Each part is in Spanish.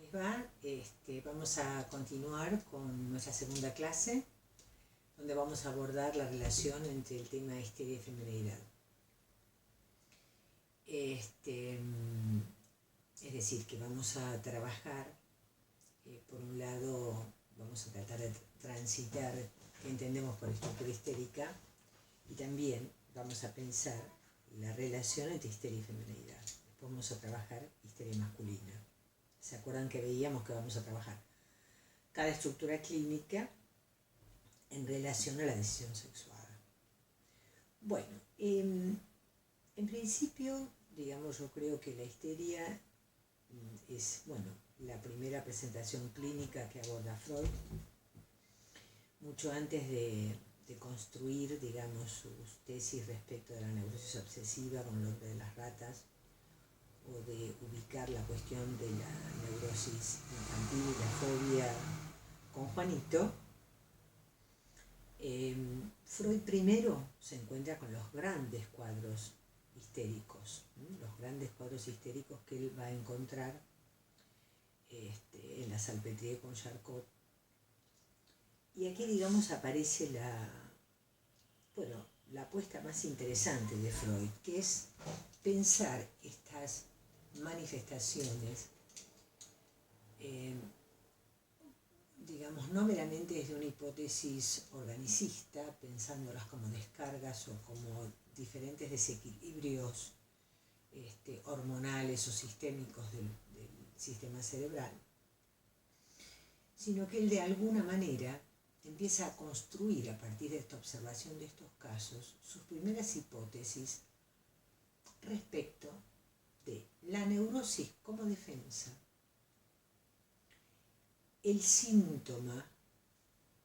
les va? Vamos a continuar con nuestra segunda clase, donde vamos a abordar la relación entre el tema histeria y femineidad. Es decir, que vamos a trabajar, por un lado, vamos a tratar de transitar qué entendemos por estructura histérica, y también vamos a pensar la relación entre histeria y femineidad. Después vamos a trabajar histeria masculina. ¿Se acuerdan que veíamos que vamos a trabajar cada estructura clínica en relación a la decisión sexual? Bueno, en principio, digamos, yo creo que la histeria es, la primera presentación clínica que aborda Freud, mucho antes de construir, digamos, sus tesis respecto de la neurosis obsesiva con el hombre de las ratas, o de ubicar la cuestión de la neurosis infantil y la fobia con Juanito. Freud primero se encuentra con los grandes cuadros histéricos, los grandes cuadros histéricos que él va a encontrar en la Salpêtrière con Charcot. Y aquí, digamos, aparece la apuesta más interesante de Freud, que es pensar estas manifestaciones, digamos, no meramente desde una hipótesis organicista, pensándolas como descargas o como diferentes desequilibrios hormonales o sistémicos del sistema cerebral, sino que él de alguna manera empieza a construir a partir de esta observación de estos casos sus primeras hipótesis respecto de la neurosis como defensa, el síntoma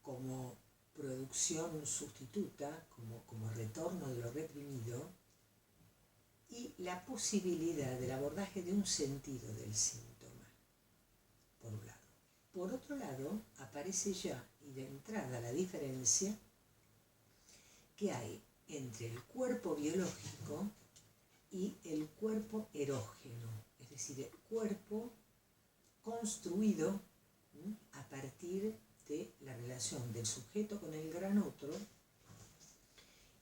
como producción sustituta, como retorno de lo reprimido, y la posibilidad del abordaje de un sentido del síntoma, por un lado. Por otro lado, aparece ya, y de entrada, la diferencia que hay entre el cuerpo biológico y el cuerpo erógeno, es decir, el cuerpo construido a partir de la relación del sujeto con el gran otro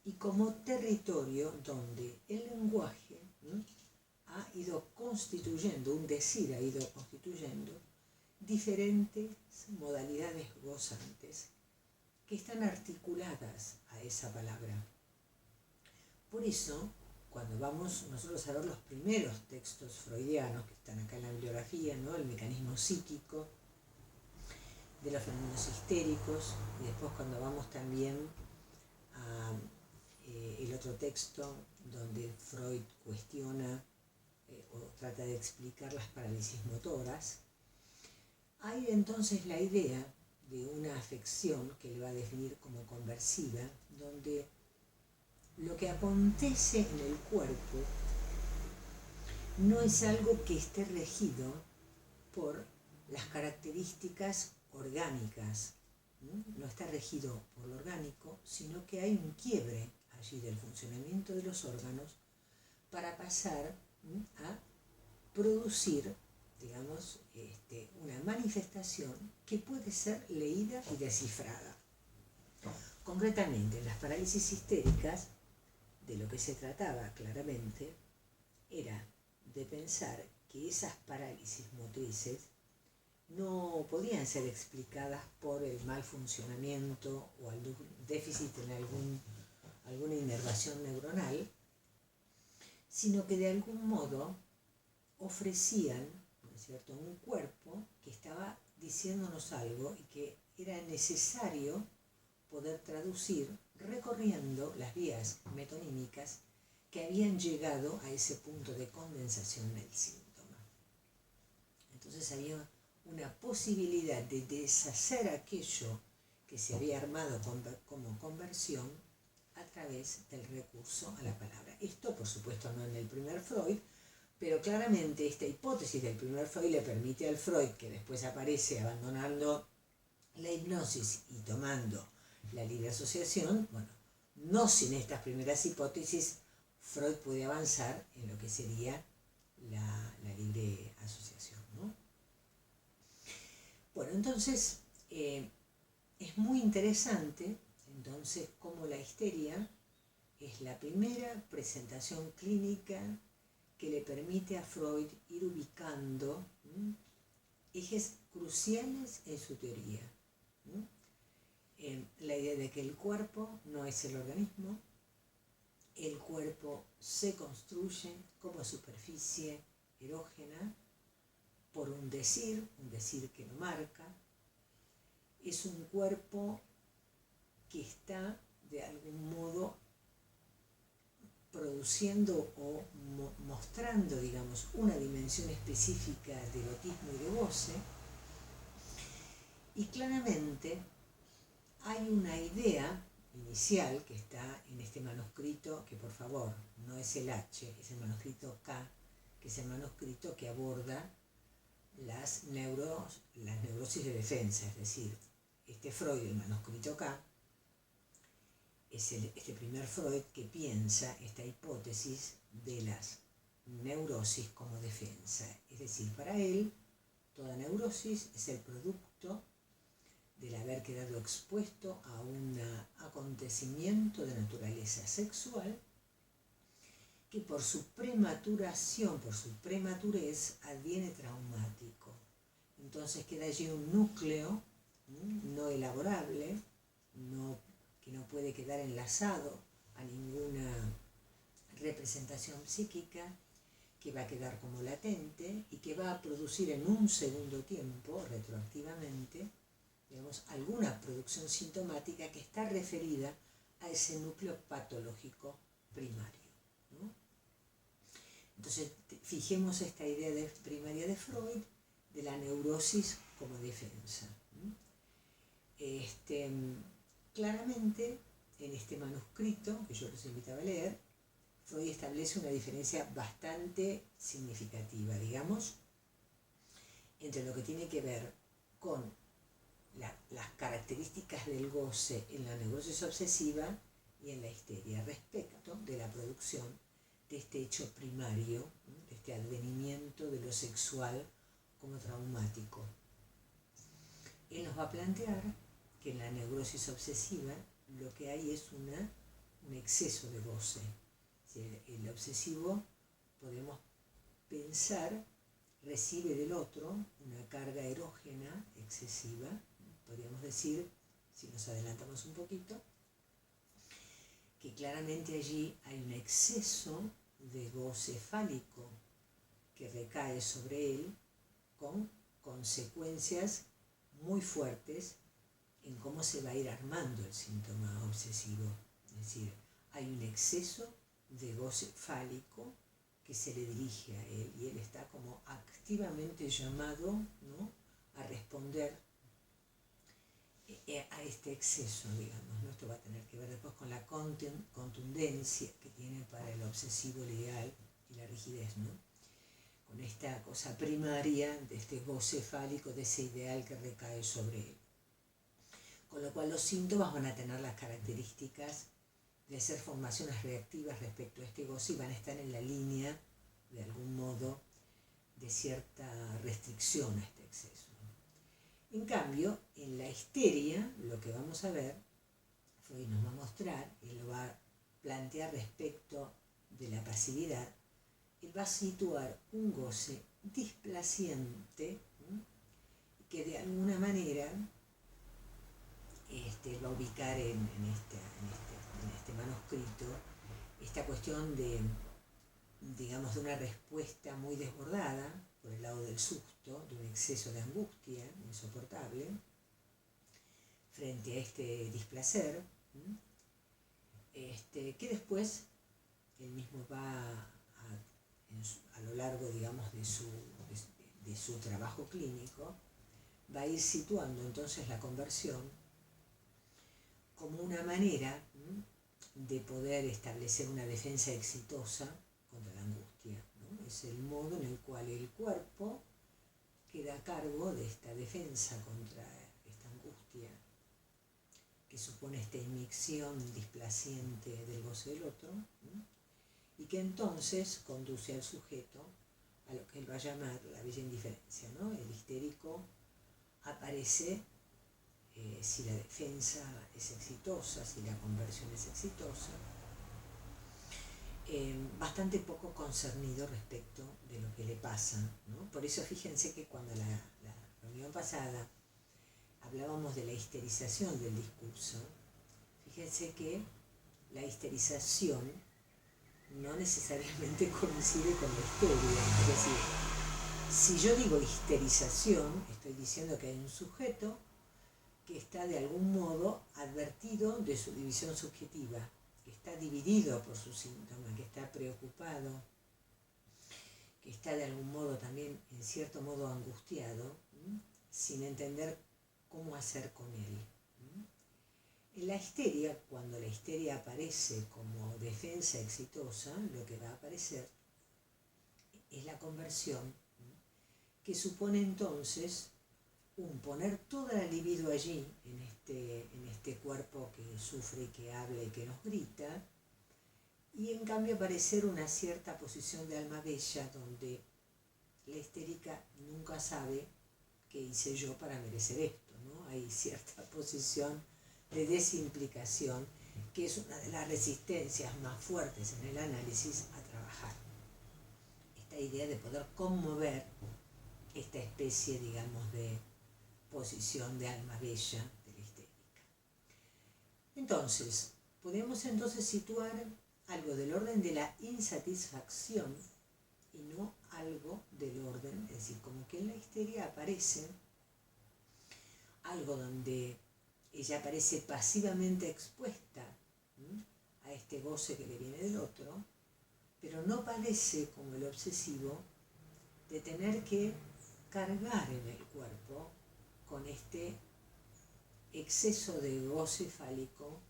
y como territorio donde el lenguaje ha ido constituyendo, un decir ha ido constituyendo diferentes modalidades gozantes que están articuladas a esa palabra. Por eso, cuando vamos nosotros a ver los primeros textos freudianos que están acá en la bibliografía, ¿no? El mecanismo psíquico de los fenómenos histéricos, y después cuando vamos también a el otro texto donde Freud cuestiona o trata de explicar las parálisis motoras, hay entonces la idea de una afección que él va a definir como conversiva, donde lo que acontece en el cuerpo no es algo que esté regido por las características orgánicas, no está regido por lo orgánico, sino que hay un quiebre allí del funcionamiento de los órganos para pasar a producir, digamos, una manifestación que puede ser leída y descifrada. Concretamente, en las parálisis histéricas, de lo que se trataba claramente era de pensar que esas parálisis motrices no podían ser explicadas por el mal funcionamiento o algún déficit en alguna inervación neuronal, sino que de algún modo ofrecían, ¿no es cierto?, un cuerpo que estaba diciéndonos algo y que era necesario poder traducir recorriendo las vías metonímicas que habían llegado a ese punto de condensación del síntoma. Entonces había una posibilidad de deshacer aquello que se había armado como conversión a través del recurso a la palabra. Esto, por supuesto, no en el primer Freud, pero claramente esta hipótesis del primer Freud le permite al Freud, que después aparece abandonando la hipnosis y tomando la libre asociación, no sin estas primeras hipótesis, Freud puede avanzar en lo que sería la libre asociación, ¿no? Bueno, entonces es muy interesante entonces cómo la histeria es la primera presentación clínica que le permite a Freud ir ubicando ejes cruciales en su teoría. La idea de que el cuerpo no es el organismo, el cuerpo se construye como superficie erógena por un decir que lo marca, es un cuerpo que está de algún modo produciendo o mostrando, digamos, una dimensión específica de erotismo y de goce, y claramente hay una idea inicial que está en este manuscrito, que por favor no es el H, es el manuscrito K, que es el manuscrito que aborda las neurosis de defensa, es decir, este Freud, el manuscrito K, es este primer Freud que piensa esta hipótesis de las neurosis como defensa. Es decir, para él, toda neurosis es el producto del haber quedado expuesto a un acontecimiento de naturaleza sexual que por su prematuración, por su prematurez, adviene traumático. Entonces queda allí un núcleo no elaborable, que no puede quedar enlazado a ninguna representación psíquica, que va a quedar como latente y que va a producir en un segundo tiempo, retroactivamente, digamos, alguna producción sintomática que está referida a ese núcleo patológico primario, ¿no? Entonces, fijemos esta idea primaria de Freud de la neurosis como defensa. Claramente, en este manuscrito, que yo los invitaba a leer, Freud establece una diferencia bastante significativa, digamos, entre lo que tiene que ver con las características del goce en la neurosis obsesiva y en la histeria, respecto de la producción de este hecho primario, de este advenimiento de lo sexual como traumático. Él nos va a plantear que en la neurosis obsesiva lo que hay es un exceso de goce. El obsesivo, podemos pensar, recibe del otro una carga erógena excesiva. Podríamos decir, si nos adelantamos un poquito, que claramente allí hay un exceso de goce fálico que recae sobre él con consecuencias muy fuertes en cómo se va a ir armando el síntoma obsesivo. Es decir, hay un exceso de goce fálico que se le dirige a él y él está como activamente llamado, ¿no?, a responder a este exceso, digamos, ¿no? Esto va a tener que ver después con la contundencia que tiene para el obsesivo el ideal y la rigidez, ¿no? Con esta cosa primaria de este goce fálico, de ese ideal que recae sobre él. Con lo cual los síntomas van a tener las características de ser formaciones reactivas respecto a este goce y van a estar en la línea, de algún modo, de cierta restricción a este exceso. En cambio, en la histeria, lo que vamos a ver, Freud nos va a mostrar, y lo va a plantear respecto de la pasividad, él va a situar un goce displaciente, que de alguna manera va a ubicar en este manuscrito esta cuestión de, digamos, de una respuesta muy desbordada por el lado del susto, de un exceso de angustia insoportable frente a este displacer, que después él mismo va a lo largo, digamos, de su trabajo clínico, va a ir situando entonces la conversión como una manera de poder establecer una defensa exitosa contra la angustia, ¿no? Es el modo en el cual el cuerpo queda a cargo de esta defensa contra esta angustia que supone esta inmixción displaciente del goce del otro, y que entonces conduce al sujeto a lo que él va a llamar la bella indiferencia, ¿no? El histérico aparece, si la defensa es exitosa, si la conversión es exitosa, bastante poco concernido respecto de lo que le pasa, ¿no? Por eso fíjense que cuando la reunión pasada hablábamos de la histerización del discurso, fíjense que la histerización no necesariamente coincide con la histeria. Es decir, si yo digo histerización, estoy diciendo que hay un sujeto que está de algún modo advertido de su división subjetiva, que está dividido por su síntoma, que está preocupado, que está de algún modo también, en cierto modo, angustiado, sin entender cómo hacer con él. En la histeria, cuando la histeria aparece como defensa exitosa, lo que va a aparecer es la conversión, que supone entonces un poner toda la libido allí, en este cuerpo que sufre y que habla y que nos grita, y en cambio aparecer una cierta posición de alma bella donde la histérica nunca sabe qué hice yo para merecer esto, ¿no? Hay cierta posición de desimplicación que es una de las resistencias más fuertes en el análisis a trabajar. Esta idea de poder conmover esta especie, digamos, de posición de alma bella de la histérica. Entonces, podemos entonces situar algo del orden de la insatisfacción y no algo del orden, es decir, como que en la histeria aparece algo donde ella aparece pasivamente expuesta a este goce que le viene del otro, pero no padece como el obsesivo de tener que cargar en el cuerpo con este exceso de goce fálico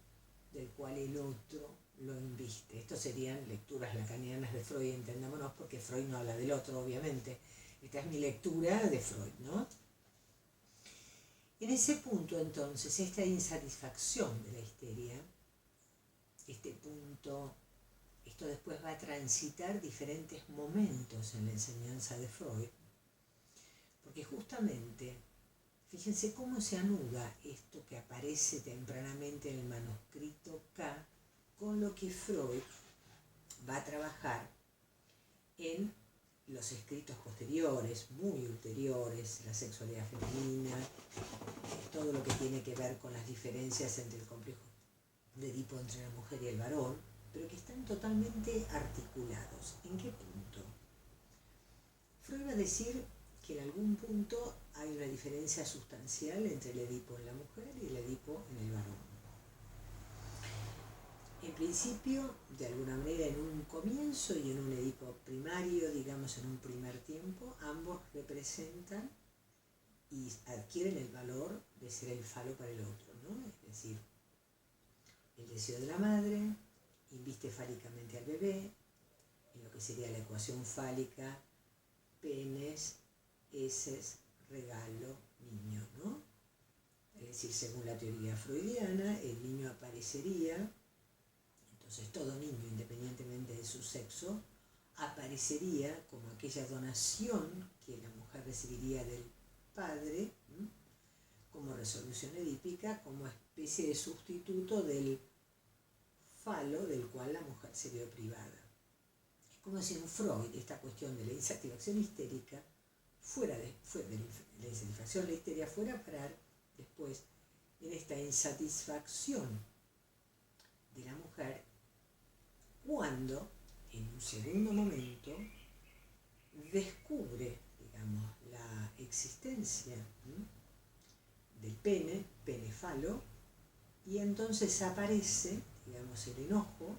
del cual el otro lo inviste. Estos serían lecturas lacanianas de Freud, entendámonos, porque Freud no habla del otro, obviamente. Esta es mi lectura de Freud, ¿no? En ese punto, entonces, esta insatisfacción de la histeria, este punto, esto después va a transitar diferentes momentos en la enseñanza de Freud, porque justamente, fíjense cómo se anuda esto que aparece tempranamente en el manuscrito K con lo que Freud va a trabajar en los escritos posteriores, muy ulteriores, la sexualidad femenina, todo lo que tiene que ver con las diferencias entre el complejo de Edipo entre la mujer y el varón, pero que están totalmente articulados. ¿En qué punto? Freud va a decir que en algún punto hay una diferencia sustancial entre el Edipo en la mujer y el Edipo en el varón. En principio, de alguna manera, en un comienzo y en un Edipo primario, digamos en un primer tiempo, ambos representan y adquieren el valor de ser el falo para el otro, ¿no? Es decir, el deseo de la madre inviste fálicamente al bebé, en lo que sería la ecuación fálica, penes, heces, regalo, niño, ¿no? Es decir, según la teoría freudiana, el niño aparecería, entonces todo niño, independientemente de su sexo, aparecería como aquella donación que la mujer recibiría del padre, como resolución edípica, como especie de sustituto del falo del cual la mujer se vio privada. Es como si en Freud esta cuestión de la insatisfacción histérica fuera de la insatisfacción, la histeria fuera a parar después en esta insatisfacción de la mujer cuando en un segundo momento descubre, digamos, la existencia del pene falo, y entonces aparece, digamos, el enojo,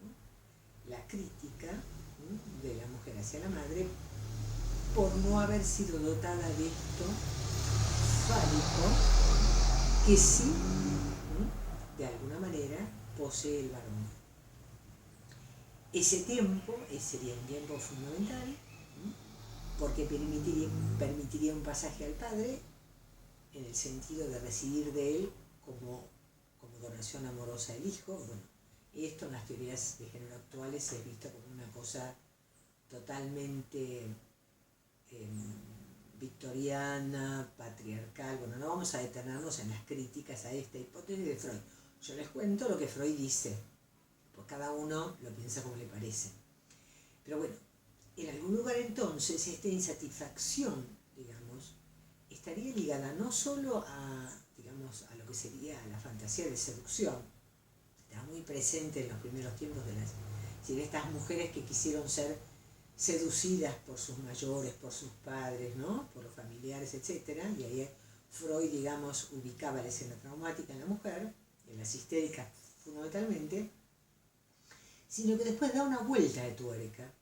¿no? La crítica, ¿no?, de la mujer hacia la madre por no haber sido dotada de esto fálico que sí, de alguna manera, posee el varón. Ese tiempo sería un tiempo fundamental, porque permitiría un pasaje al padre en el sentido de recibir de él como donación amorosa del hijo. Bueno, esto en las teorías de género actuales se ha visto como una cosa totalmente victoriana, patriarcal. Bueno, no vamos a detenernos en las críticas a esta hipótesis de Freud. Yo les cuento lo que Freud dice, pues cada uno lo piensa como le parece. Pero bueno, en algún lugar entonces esta insatisfacción, digamos, estaría ligada no solo a, digamos, a lo que sería la fantasía de seducción, está muy presente en los primeros tiempos de estas mujeres que quisieron ser seducidas por sus mayores, por sus padres, ¿no? Por los familiares, etc. Y ahí Freud, digamos, ubicaba la escena traumática en la mujer, en las histéricas fundamentalmente, sino que después da una vuelta de tuerca.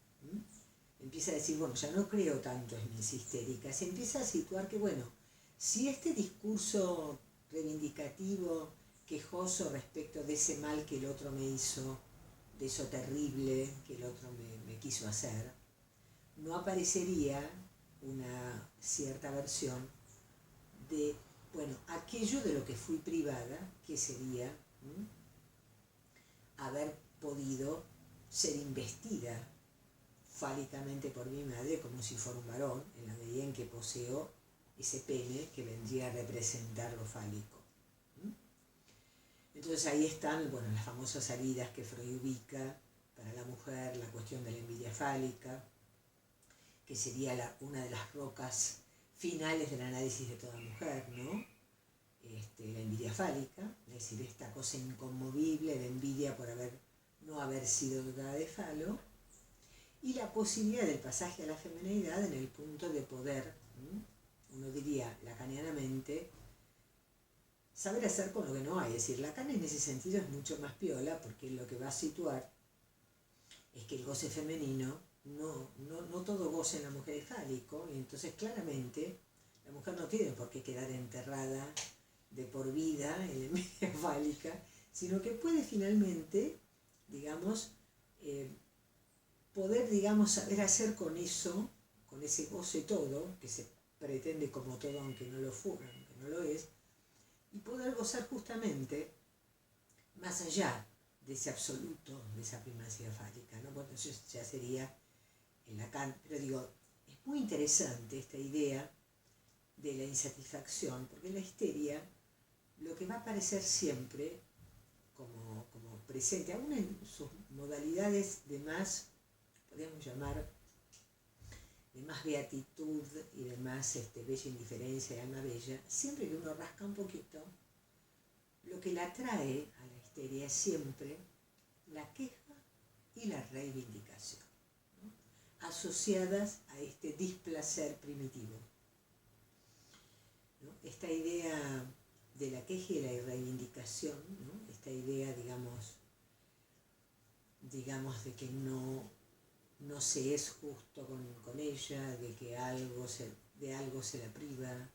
Empieza a decir, bueno, ya no creo tanto en mis histéricas, se empieza a situar que, bueno, si este discurso reivindicativo, quejoso respecto de ese mal que el otro me hizo, de eso terrible que el otro me quiso hacer, no aparecería una cierta versión de, bueno, aquello de lo que fui privada, que sería haber podido ser investida fálicamente por mi madre como si fuera un varón, en la medida en que poseo ese pene que vendría a representar lo fálico. Entonces ahí están, bueno, las famosas salidas que Freud ubica para la mujer, la cuestión de la envidia fálica, que sería una de las rocas finales del análisis de toda mujer, ¿no? La envidia fálica, es decir, esta cosa inconmovible de envidia por no haber sido dotada de falo, y la posibilidad del pasaje a la feminidad en el punto de poder, uno diría lacanianamente, saber hacer con lo que no hay. Es decir, Lacan en ese sentido es mucho más piola, porque lo que va a situar es que el goce femenino, no todo goce en la mujer es fálico, y entonces claramente la mujer no tiene por qué quedar enterrada de por vida en la envidia fálica, sino que puede finalmente, digamos, poder, digamos, saber hacer con eso, con ese goce todo, que se pretende como todo aunque no lo fuera, aunque no lo es, y poder gozar justamente más allá de ese absoluto, de esa primacía fálica, ¿no? Bueno, eso ya sería en Lacan, pero digo, es muy interesante esta idea de la insatisfacción, porque la histeria lo que va a aparecer siempre como presente, aún en sus modalidades de más, podríamos llamar, de más beatitud y de más bella indiferencia y alma bella, siempre que uno rasca un poquito, lo que la atrae a la histeria es siempre la queja y la reivindicación, ¿no? Asociadas a este displacer primitivo, ¿no? Esta idea de la queja y la reivindicación, ¿no? Esta idea, digamos de que no se es justo con ella, de que de algo se la priva,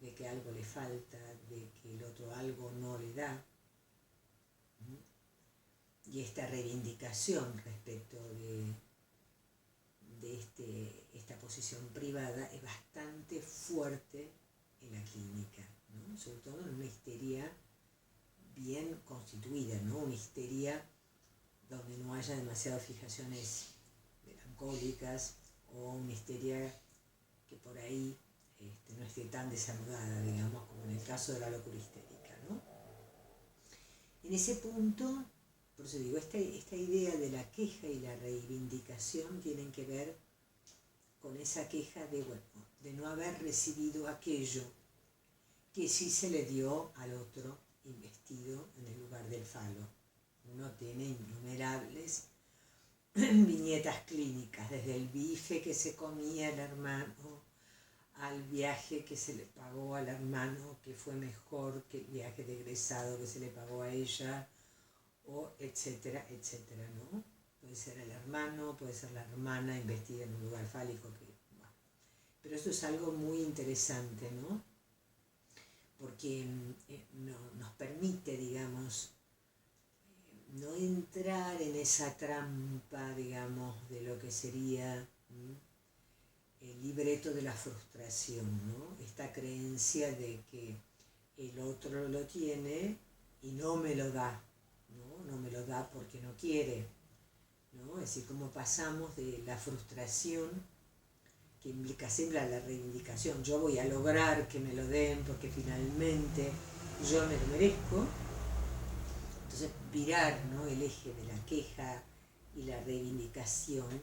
de que algo le falta, de que el otro algo no le da. Y esta reivindicación respecto de esta posición privada es bastante fuerte en la clínica, ¿no? Sobre todo en una histeria bien constituida, ¿no? Una histeria donde no haya demasiadas fijaciones melancólicas, o una histeria que por ahí no esté tan desanudada, digamos, como en el caso de la locura histérica, ¿no? En ese punto, por eso digo, esta idea de la queja y la reivindicación tienen que ver con esa queja de no haber recibido aquello que sí se le dio al otro investido en el lugar del falo. Uno tiene innumerables viñetas clínicas, desde el bife que se comía el hermano, al viaje que se le pagó al hermano, que fue mejor que el viaje de egresado que se le pagó a ella, o etcétera, etcétera, ¿no? Puede ser el hermano, puede ser la hermana investida en un lugar fálico. Pero esto es algo muy interesante, ¿no? Porque nos permite, digamos, no entrar en esa trampa, digamos, de lo que sería el libreto de la frustración, ¿no? Esta creencia de que el otro lo tiene y no me lo da, ¿no? No me lo da porque no quiere, ¿no? Es decir, cómo pasamos de la frustración que implica siempre la reivindicación. Yo voy a lograr que me lo den porque finalmente yo me lo merezco. Entonces virar, ¿no?, el eje de la queja y la reivindicación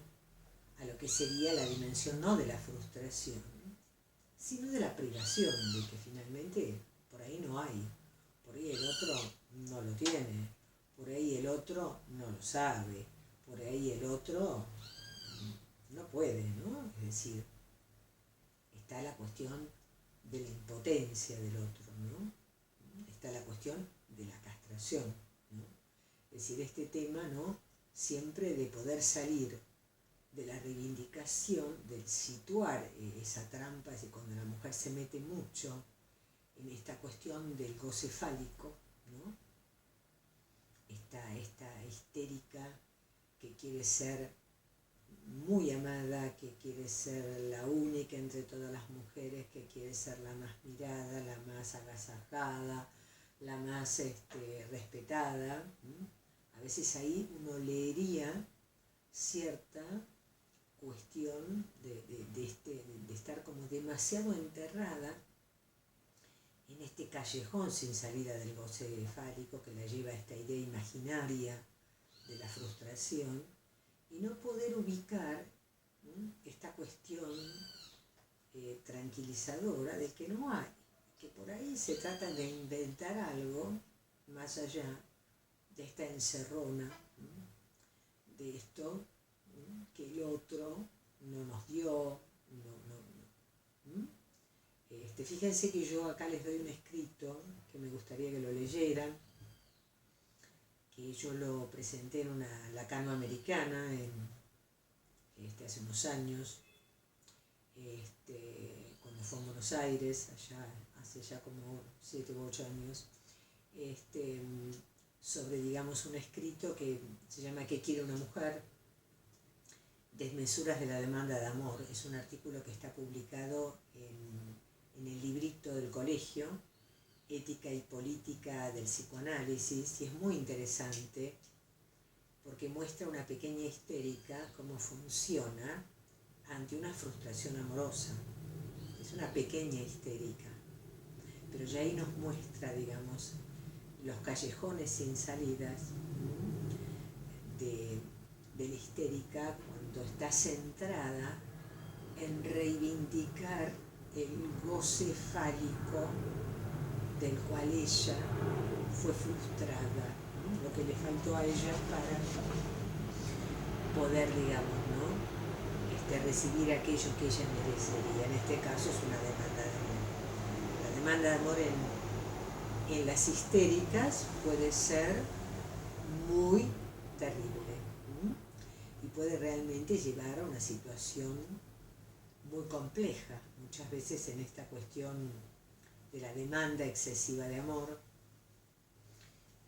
a lo que sería la dimensión no de la frustración, sino de la privación, de que finalmente por ahí no hay, por ahí el otro no lo tiene, por ahí el otro no lo sabe, por ahí el otro no puede, ¿no? Es decir, está la cuestión de la impotencia del otro, ¿no? Está la cuestión de la castración, ¿no? Es decir, este tema, ¿no?, siempre de poder salir de la reivindicación, del situar esa trampa, es decir, cuando la mujer se mete mucho en esta cuestión del goce fálico, ¿no?, esta histérica que quiere ser muy amada, que quiere ser la única entre todas las mujeres, que quiere ser la más mirada, la más agasajada, la más respetada. A veces ahí uno leería cierta cuestión de estar como demasiado enterrada en este callejón sin salida del goce fálico que la lleva a esta idea imaginaria de la frustración y no poder ubicar esta cuestión tranquilizadora de que no hay, que por ahí se trata de inventar algo más allá de esta encerrona, de esto que el otro no nos dio, fíjense que yo acá les doy un escrito que me gustaría que lo leyeran, que yo lo presenté en una Lacano americana hace unos años, cuando fue a Buenos Aires, allá, hace ya como 7 u 8 años, sobre, digamos, un escrito que se llama ¿Qué quiere una mujer? Desmesuras de la demanda de amor. Es un artículo que está publicado en el librito del colegio, Ética y Política del Psicoanálisis, y es muy interesante porque muestra una pequeña histérica cómo funciona ante una frustración amorosa. Es una pequeña histérica, pero ya ahí nos muestra, digamos, los callejones sin salidas de la histérica cuando está centrada en reivindicar el goce fálico del cual ella fue frustrada, ¿no?, lo que le faltó a ella para poder, digamos, ¿no?, recibir aquello que ella merecería. En este caso es una demanda de amor. La demanda de amor en las histéricas puede ser muy terrible, y puede realmente llevar a una situación muy compleja. Muchas veces en esta cuestión de la demanda excesiva de amor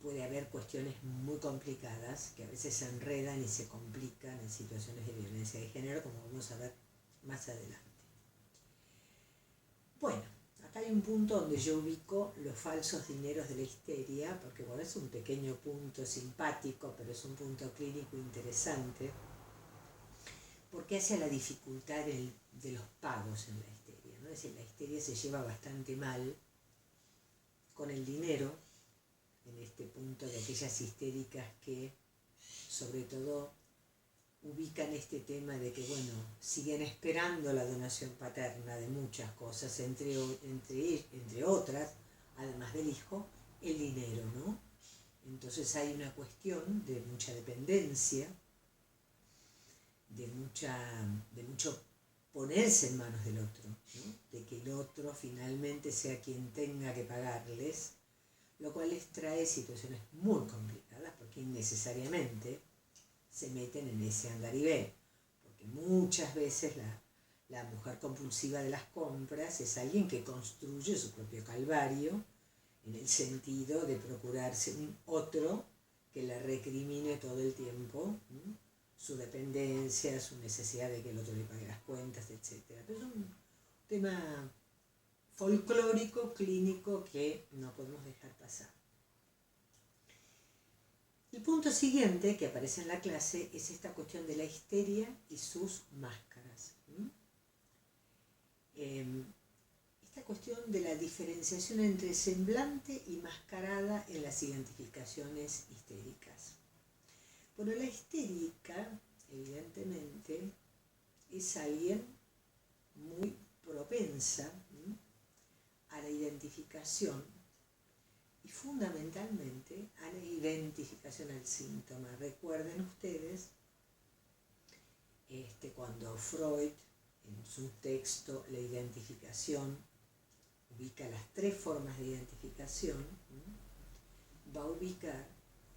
puede haber cuestiones muy complicadas que a veces se enredan y se complican en situaciones de violencia de género, como vamos a ver más adelante. Bueno, acá hay un punto donde yo ubico los falsos dineros de la histeria, porque bueno, es un pequeño punto simpático, pero es un punto clínico interesante, porque hace la dificultad de los pagos en la histeria, ¿no? Es decir, la histeria se lleva bastante mal con el dinero, en este punto de aquellas histéricas que sobre todo ubican este tema de que, bueno, siguen esperando la donación paterna de muchas cosas, entre otras, además del hijo, el dinero, ¿no? Entonces hay una cuestión de mucha dependencia, de mucho ponerse en manos del otro, ¿no?, de que el otro finalmente sea quien tenga que pagarles, lo cual les trae situaciones muy complicadas porque innecesariamente se meten en ese andarivel, porque muchas veces la mujer compulsiva de las compras es alguien que construye su propio calvario en el sentido de procurarse un otro que le recrimine todo el tiempo, ¿no?, su dependencia, su necesidad de que el otro le pague las cuentas, etc. Pero es un tema folclórico, clínico, que no podemos dejar pasar. El punto siguiente que aparece en la clase es esta cuestión de la histeria y sus máscaras. esta cuestión de la diferenciación entre semblante y mascarada en las identificaciones histéricas. Bueno, la histérica, evidentemente, es alguien muy propensa a la identificación y fundamentalmente a la identificación al síntoma. Recuerden ustedes cuando Freud en su texto La identificación ubica las 3 formas de identificación, va a ubicar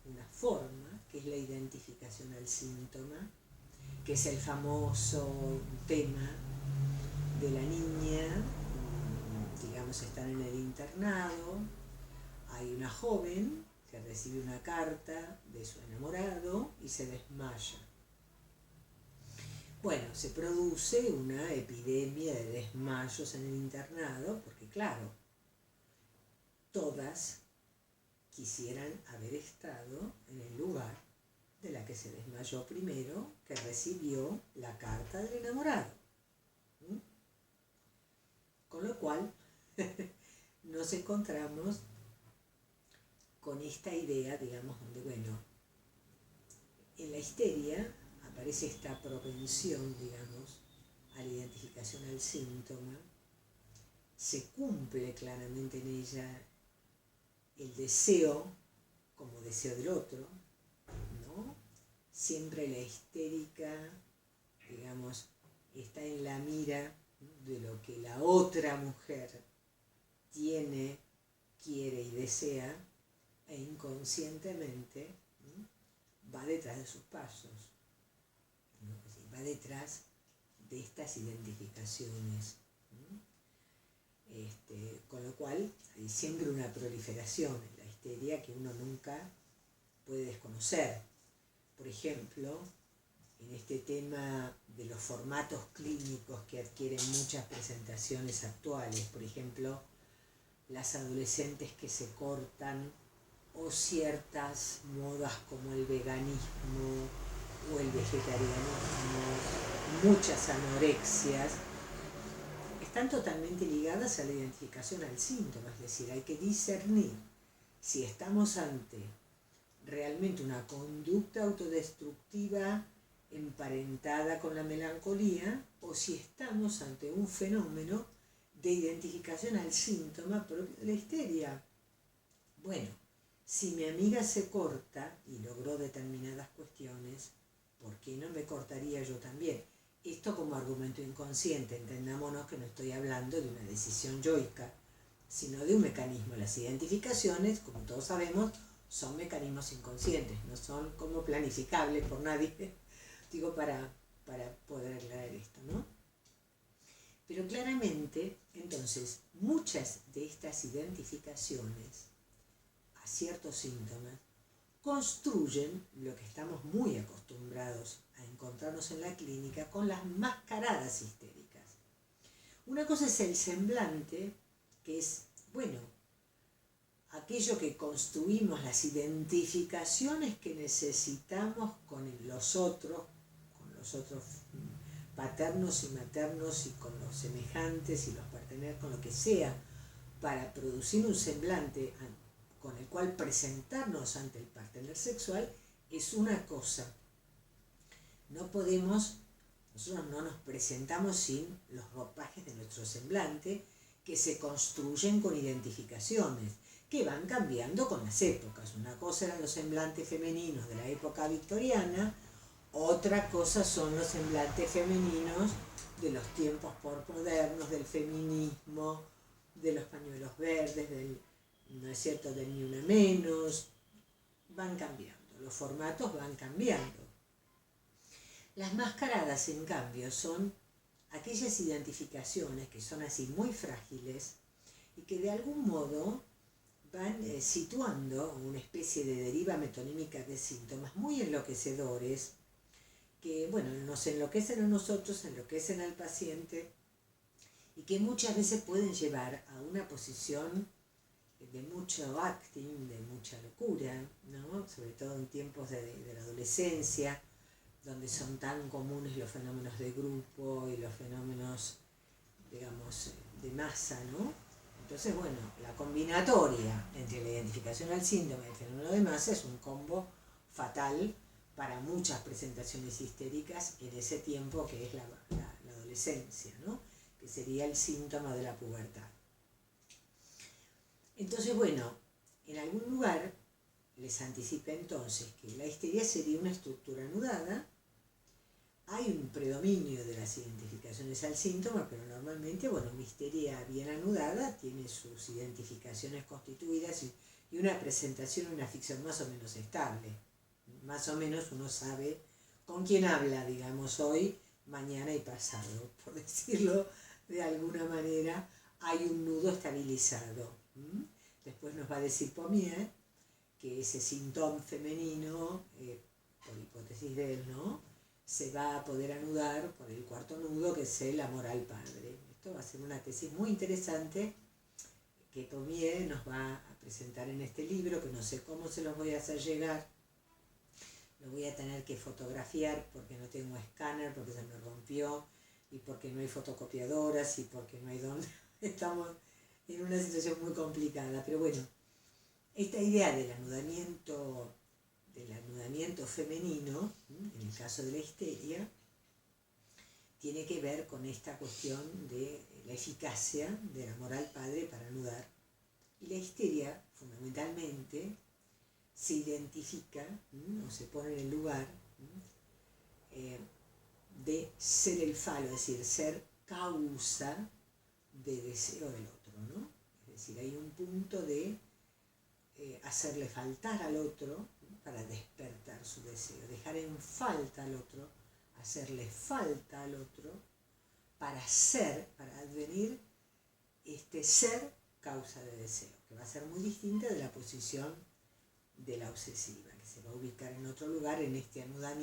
una forma que es la identificación al síntoma, que es el famoso tema de la niña, digamos, están en el internado, hay una joven que recibe una carta de su enamorado y se desmaya. Bueno, se produce una epidemia de desmayos en el internado, porque claro, todas quisieran haber estado en el lugar de la que se desmayó primero, que recibió la carta del enamorado. Con lo cual, nos encontramos con esta idea, digamos, donde, bueno, en la histeria aparece esta propensión, digamos, a la identificación al síntoma, se cumple claramente en ella el deseo como deseo del otro, ¿no? Siempre la histérica, digamos, está en la mira de lo que la otra mujer tiene, quiere y desea, e inconscientemente va detrás de sus pasos, ¿no? Va detrás de estas identificaciones, con lo cual hay siempre una proliferación en la histeria que uno nunca puede desconocer. Por ejemplo, en este tema de los formatos clínicos que adquieren muchas presentaciones actuales, por ejemplo, las adolescentes que se cortan, o ciertas modas como el veganismo o el vegetarianismo, muchas anorexias, están totalmente ligadas a la identificación al síntoma, es decir, hay que discernir si estamos ante realmente una conducta autodestructiva emparentada con la melancolía o si estamos ante un fenómeno de identificación al síntoma propio de la histeria. Bueno, si mi amiga se corta y logró determinadas cuestiones, ¿por qué no me cortaría yo también? Esto como argumento inconsciente, entendámonos que no estoy hablando de una decisión yoica, sino de un mecanismo. Las identificaciones, como todos sabemos, son mecanismos inconscientes, no son como planificables por nadie, digo, para poder aclarar esto, ¿no? Pero claramente, entonces, muchas de estas identificaciones a ciertos síntomas construyen lo que estamos muy acostumbrados a encontrarnos en la clínica con las mascaradas histéricas. Una cosa es el semblante, que es, bueno, aquello que construimos, las identificaciones que necesitamos con los otros paternos y maternos y con los semejantes y los partener, con lo que sea, para producir un semblante con el cual presentarnos ante el partener sexual, es una cosa. Nosotros no nos presentamos sin los ropajes de nuestro semblante, que se construyen con identificaciones, que van cambiando con las épocas. Una cosa eran los semblantes femeninos de la época victoriana, otra cosa son los semblantes femeninos de los tiempos posmodernos, del feminismo, de los pañuelos verdes, ¿no es cierto?, del ni una menos. Van cambiando, los formatos van cambiando. Las mascaradas, en cambio, son aquellas identificaciones que son así muy frágiles y que de algún modo van situando una especie de deriva metonímica de síntomas muy enloquecedores que, bueno, nos enloquecen a nosotros, enloquecen al paciente y que muchas veces pueden llevar a una posición de mucho acting, de mucha locura, ¿no? Sobre todo en tiempos de la adolescencia, donde son tan comunes los fenómenos de grupo y los fenómenos digamos, de masa, ¿no? Entonces, bueno, la combinatoria entre la identificación al síntoma y el fenómeno de masa es un combo fatal para muchas presentaciones histéricas en ese tiempo que es la adolescencia, ¿no? Que sería el síntoma de la pubertad. Entonces, bueno, en algún lugar les anticipa entonces que la histeria sería una estructura anudada. Hay un predominio de las identificaciones al síntoma, pero normalmente, bueno, una histeria bien anudada tiene sus identificaciones constituidas y una presentación, una ficción más o menos estable. Más o menos uno sabe con quién habla, digamos, hoy, mañana y pasado. Por decirlo de alguna manera, hay un nudo estabilizado. Después nos va a decir Pommier que ese síntoma femenino, por hipótesis de él, ¿no?, se va a poder anudar por el cuarto nudo, que es el amor al padre. Esto va a ser una tesis muy interesante que Pommier nos va a presentar en este libro, que no sé cómo se los voy a hacer llegar. Lo voy a tener que fotografiar porque no tengo escáner, porque se me rompió, y porque no hay fotocopiadoras, y porque no hay dónde. Estamos en una situación muy complicada. Pero bueno, esta idea del anudamiento femenino, en el caso de la histeria, tiene que ver con esta cuestión de la eficacia del amor al padre para anudar. Y la histeria, fundamentalmente, se identifica o se pone en el lugar de ser el falo, es decir, ser causa de deseo del otro, ¿no? Es decir, hay un punto de hacerle faltar al otro para despertar su deseo, dejar en falta al otro, hacerle falta al otro para advenir ser causa de deseo, que va a ser muy distinta de la posición de la obsesiva, que se va a ubicar en otro lugar en este anudamiento